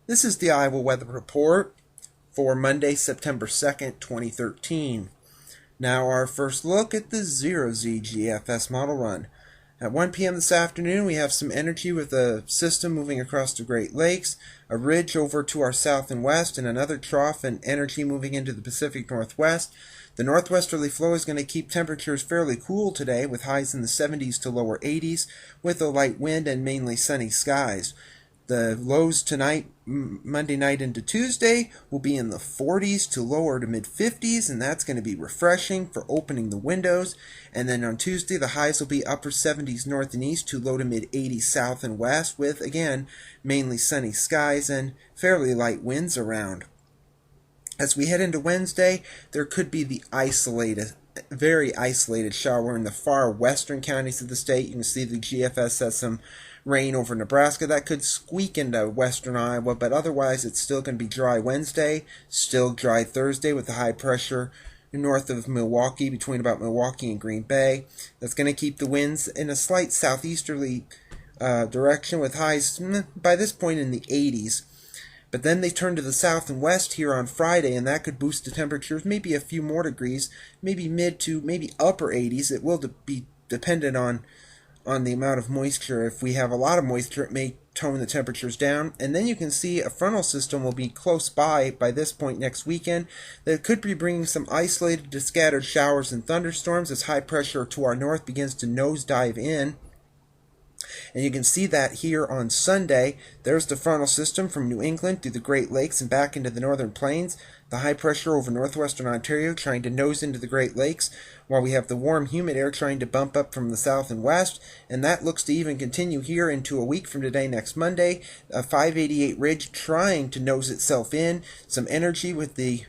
This is the Iowa Weather Report for Monday, September 2nd, 2013. Now our first look at the 0Z GFS Model Run. At 1 p.m. this afternoon, we have some energy with a system moving across the Great Lakes, a ridge over to our south and west, and another trough and energy moving into the Pacific Northwest. The northwesterly flow is going to keep temperatures fairly cool today, with highs in the 70s to lower 80s, with a light wind and mainly sunny skies. The lows tonight, Monday night into Tuesday, will be in the 40s to lower to mid 50s, and that's going to be refreshing for opening the windows. And then on Tuesday, the highs will be upper 70s north and east to low to mid 80s south and west, with, again, mainly sunny skies and fairly light winds around. As we head into Wednesday, there could be the very isolated shower in the far western counties of the state. You can see the GFS has some rain over Nebraska. That could squeak into western Iowa, but otherwise it's still going to be dry Wednesday, still dry Thursday with the high pressure north of Milwaukee, between about Milwaukee and Green Bay. That's going to keep the winds in a slight southeasterly direction with highs by this point in the 80s. But then they turn to the south and west here on Friday, and that could boost the temperatures maybe a few more degrees, maybe mid to maybe upper 80s. It will be dependent on the amount of moisture. If we have a lot of moisture, it may tone the temperatures down. And then you can see a frontal system will be close by this point next weekend that could be bringing some isolated to scattered showers and thunderstorms as high pressure to our north begins to nosedive in. And you can see that here on Sunday. There's the frontal system from New England through the Great Lakes and back into the northern plains. The high pressure over northwestern Ontario trying to nose into the Great Lakes, while we have the warm, humid air trying to bump up from the south and west. And that looks to even continue here into a week from today, next Monday. A 588 ridge trying to nose itself in. Some energy with the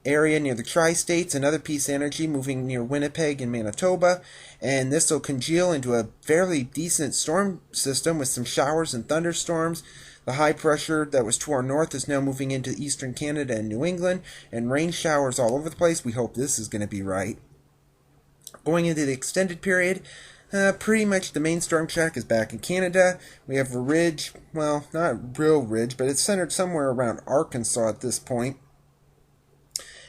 area near the tri-states, another piece of energy moving near Winnipeg and Manitoba, and this will congeal into a fairly decent storm system with some showers and thunderstorms. The high pressure that was to our north is now moving into eastern Canada and New England, and rain showers all over the place. We hope this is going to be right. Going into the extended period, pretty much the main storm track is back in Canada. We have a ridge, well, not a real ridge, but it's centered somewhere around Arkansas at this point.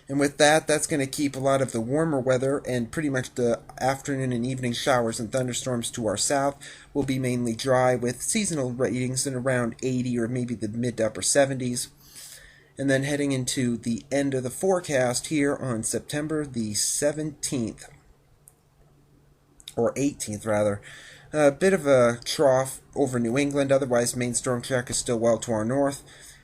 And with that, that's going to keep a lot of the warmer weather, and pretty much the afternoon and evening showers and thunderstorms to our south will be mainly dry with seasonal ratings in around 80 or maybe the mid to upper 70s. And then heading into the end of the forecast here on September the 17th, or 18th rather. A bit of a trough over New England, otherwise main storm track is still well to our north.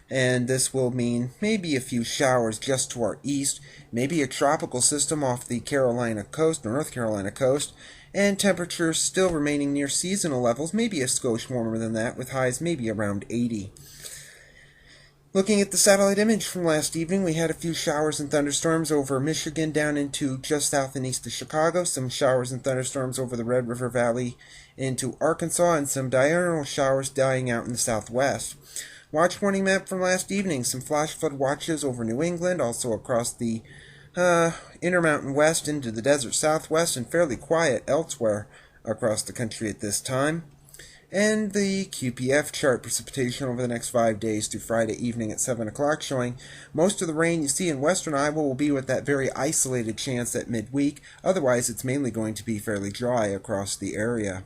And this will mean maybe a few showers just to our east, maybe a tropical system off the Carolina coast, North Carolina coast, and temperatures still remaining near seasonal levels, maybe a skosh warmer than that, with highs maybe around 80. Looking at the satellite image from last evening, we had a few showers and thunderstorms over Michigan down into just south and east of Chicago, some showers and thunderstorms over the Red River Valley into Arkansas, and some diurnal showers dying out in the southwest. Watch warning map from last evening, some flash flood watches over New England, also across the Intermountain West into the desert southwest, and fairly quiet elsewhere across the country at this time. And the QPF chart precipitation over the next 5 days through Friday evening at 7 o'clock, showing most of the rain you see in western Iowa will be with that very isolated chance at midweek. Otherwise, it's mainly going to be fairly dry across the area.